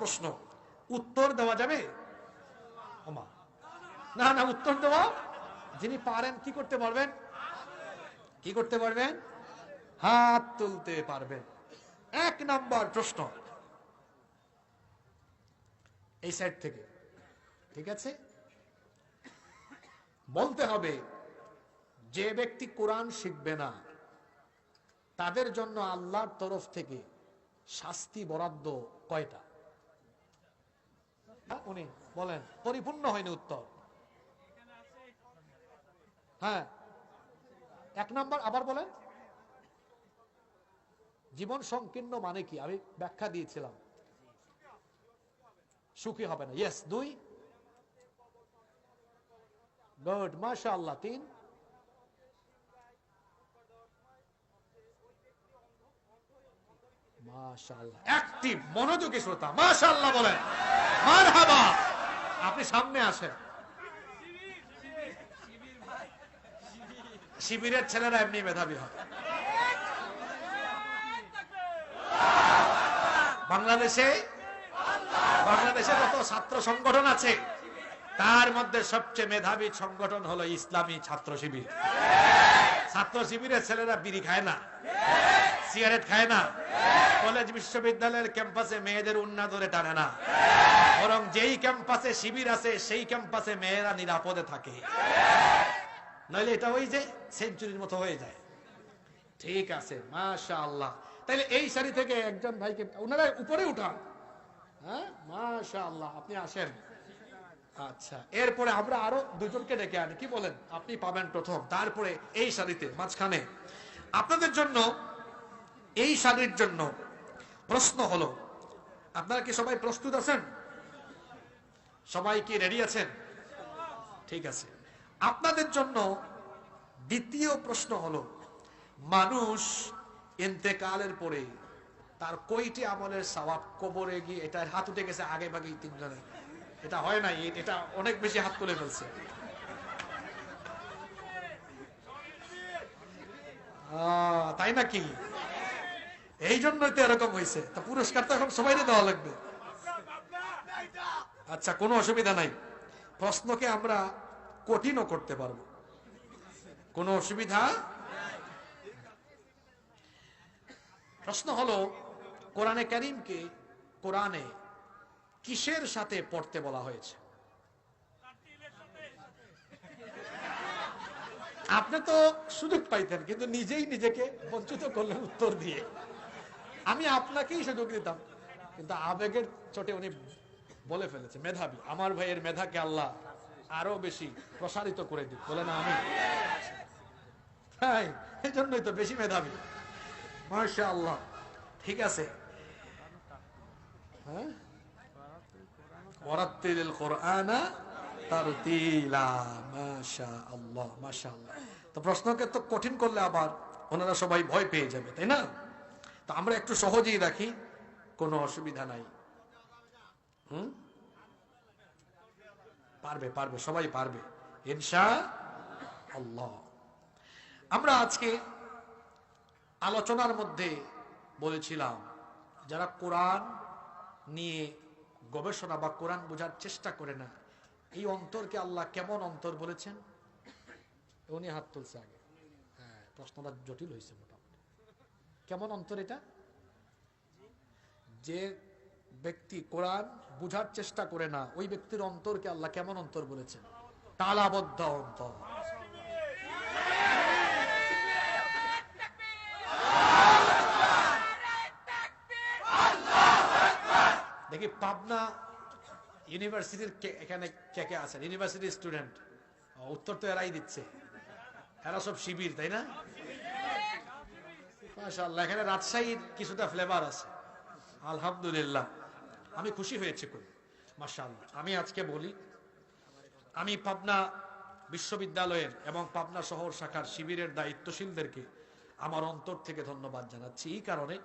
প্রশ্ন, উত্তর দেওয়া যাবে? ওমা, না না, উত্তর দেওয়া যিনি পারেন কি করতে পারবেন? কি করতে পারবেন? হাত তুলতে পারবেন। 1 নাম্বার প্রশ্ন এই সাইড থেকে, ঠিক আছে? বলতে হবে, যে ব্যক্তি কোরআন শিখবে না তাদের জন্য আল্লাহর তরফ থেকে শাস্তি বরাদ্দ কয়টা? উনি বলেন, পরিপূর্ণ হয়নি উত্তর। হ্যাঁ, 1 নাম্বার আবার বলেন। জীবন সংকীর্ণ মানে কি? আমি ব্যাখ্যা দিয়েছিলাম, সুখী হবে না। ইয়েস। 2, গুড, মাশাআল্লাহ। 3, মাশাআল্লাহ, অ্যাক্টিভ, মনোযোগী শ্রোতা, মাশাআল্লাহ বলেন, মারহাবা। আপনি সামনে আসেন। শিবিরের ছেলেরা এমনি মেধাবী হয়। বাংলাদেশে যত ছাত্র সংগঠন আছে তার মধ্যে সবচেয়ে মেধাবী সংগঠন হলো ইসলামী ছাত্র শিবির। ছাত্র শিবিরের ছেলেরা বিড়ি খায় না, সিগারেট খায় না, কলেজ বিশ্ববিদ্যালয়ের ক্যাম্পাসে মেয়েদের উন্না ধরে টানে না, বরং যেই ক্যাম্পাসে শিবির আছে সেই ক্যাম্পাসে মেয়েরা নিরাপদে থাকে, নইলে এটা ওই যে সেঞ্চুরির মতো হয়ে যায়। ঠিক আছে, মাশাআল্লাহ। তাইলে এই সারি থেকে একজন ভাইকে ওনারা উপরে উঠান। হ্যাঁ, মাশাআল্লাহ, আপনি আসেন। আচ্ছা, এরপরে আমরা আরো দুজনকে ডেকে আনি, কি বলেন? আপনি পাবেন প্রথম, তারপরে এই সারিতে মাঝখানে। আপনাদের জন্য, এই সারির জন্য প্রশ্ন হলো, আপনারা কি সবাই প্রস্তুত আছেন? সবাই কি রেডি আছেন? ঠিক আছে। আপনাদের জন্য দ্বিতীয় প্রশ্ন হলো, মানুষ ইন্তেকালের পরে তার কয়টি আমলের সওয়াব কবরে গিয়ে, এটা হাত উঠে গেছে আগে ভাগে 3 জনের, এটা হয় নাই, এটা অনেক বেশি হাত তুলে ফেলছে। তাই নাকি? এই জন্যই তো এরকম হয়েছে। তা পুরস্কার তো এখন সবাই দেওয়া লাগবে। আচ্ছা, কোনো অসুবিধা নাই, প্রশ্নকে আমরা কঠিনও করতে পারবো, কোনো অসুবিধা। প্রশ্ন হলো, কোরআনে কারীমকে কোরআনে কিসের সাথে পড়তে বলা হয়েছে? আপনি তো সুযোগ পাইতেন, কিন্তু নিজেই নিজেকে বঞ্চিত করলেন উত্তর দিয়ে। আমি আপনাকেই সুযোগ দিতাম, কিন্তু আবেগের চোটে উনি বলে ফেলেছে। মেধাবী আমার ভাইয়ের মেধাকে আল্লাহ আরো বেশি প্রসারিত করে দিক, বলে না আমি? হ্যাঁ, এই জন্যই তো বেশি মেধাবী। মাশাআল্লাহ। ঠিক আছে। হ্যাঁ, ওয়ারাত্তিলিল কুরআনা তারতিলা। মাশাআল্লাহ, মাশাআল্লাহ। তো প্রশ্নকে তো কঠিন করলে আবার ওনারা সবাই ভয় পেয়ে যাবে, তাই না? তো আমরা একটু সহজেই রাখি, কোনো অসুবিধা নাই। পারবে, পারবে, সবাই পারবে ইনশাআল্লাহ। আমরা আজকে আলোচনার মধ্যে বলেছিলাম, যারা কোরআন নিয়ে গবেষণা বা কোরআন বোঝার চেষ্টা করে না, এই অন্তরকে আল্লাহ কেমন অন্তর বলেছেন? উনি হাত তুলছে আগে। হ্যাঁ, প্রশ্নটা জটিল হয়েছে মোটামুটি। কেমন অন্তর এটা? যে ব্যক্তি কোরআন বুঝার চেষ্টা করে না, ওই ব্যক্তির অন্তরকে আল্লাহ কেমন অন্তর বলেছেন? তালাবদ্ধ অন্তর। দেখি পাবনা ইউনিভার্সিটির এখানে কে কে আছেন? ইউনিভার্সিটির স্টুডেন্ট। উত্তর তো এরাই দিচ্ছে, এরা সব শিবির, তাই না? মাশাআল্লাহ, এখানে রাজশাহীর কিছুটা ফ্লেভার আছে, আলহামদুলিল্লাহ। আমি খুশি হয়েছি করি, মাশাআল্লাহ। আমি আজকে বলি, আমি পাবনা বিশ্ববিদ্যালয়ের এবং পাবনা শহর শাখার শিবিরের দায়িত্বশীলদেরকে আমার অন্তর থেকে ধন্যবাদ জানাচ্ছি। এই কারণে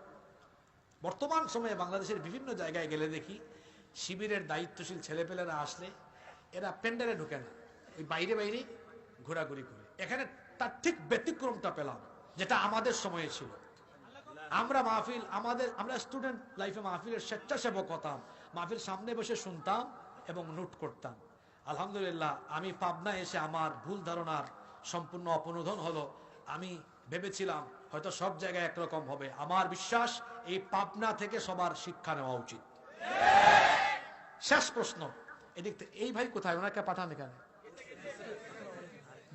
বর্তমান সময়ে বাংলাদেশের বিভিন্ন জায়গায় গেলে দেখি, শিবিরের দায়িত্বশীল ছেলেপেলেরা আসলে এরা প্যান্ডেলে ঢুকে না, ওই বাইরে বাইরে ঘোরাঘুরি করে। এখানে তার ঠিক ব্যতিক্রমটা পেলাম, যেটা আমাদের সময়ে ছিল। আমরা মাহফিল, আমরা স্টুডেন্ট লাইফে মাহফিলের স্বেচ্ছাসেবক হতাম, মাহফিল সামনে বসে শুনতাম এবং নোট করতাম। আলহামদুলিল্লাহ, আমি পাবনা এসে আমার ভুল ধারণার সম্পূর্ণ অপনোদন হলো। আমি ভেবেছিলাম হয়তো সব জায়গায় একরকম হবে। আমার বিশ্বাস এই পাবনা থেকে সবার শিক্ষা নেওয়া উচিত। শেষ প্রশ্ন, এদিক থেকে এই ভাই কোথায়, ওনাকে পাঠান এখানে,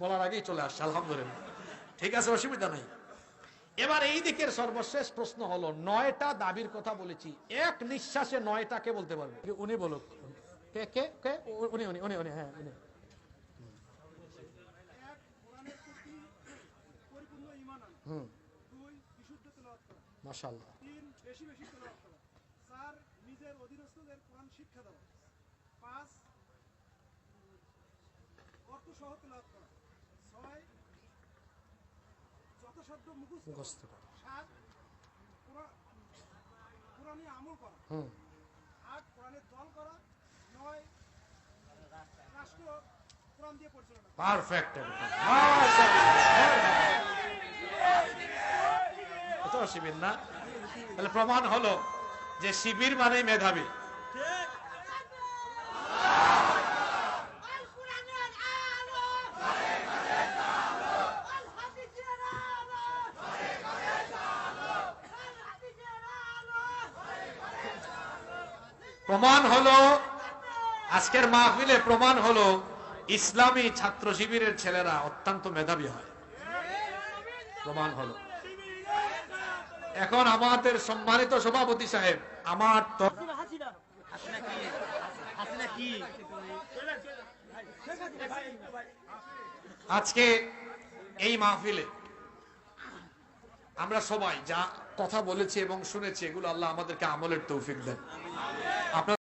বলার আগেই চলে আসছে। আলহামদুলিল্লাহ, ঠিক আছে, অসুবিধা নেই। এবার এই দিকের সর্বশেষ প্রশ্ন হলো, 9টা দাবির কথা বলেছি, এক নিঃশ্বাসে 9টা কে বলতে পারবে? উনি বলুক, কে কে কে? উনি উনি উনি উনি হ্যাঁ উনি। মাশাআল্লাহ। 3 বেশি বেশি তেলাওয়াত করা। 4 নিজের অধীনস্থদের কোরআন শিক্ষা দেওয়া। 5 অর্থ সহ তেলাওয়াত করা। 6 যথাসাধ্য মুখস্থ করা। 7 কোরআনে আমল করা। 8 কোরআনের দল করা। 9 রাষ্ট্র কোরআন দিয়ে পরিচালনা করা। পারফেক্ট, মাশাআল্লাহ। এটা শিবির না? তাহলে প্রমাণ হলো যে শিবির মানে মেধাবী। প্রমাণ হলো আজকের মাহফিলে, প্রমাণ হলো ইসলামী ছাত্র শিবিরের ছেলেরা অত্যন্ত মেধাবী হয়। প্রমাণ হলো। এখন আমাদের সম্মানিত সভাপতি সাহেব, আমার তো আজকে এই মাহফিলে আমরা সবাই যা কথা বলেছি এবং শুনেছি, এগুলো আল্লাহ আমাদেরকে আমলের তৌফিক দেন। আপনার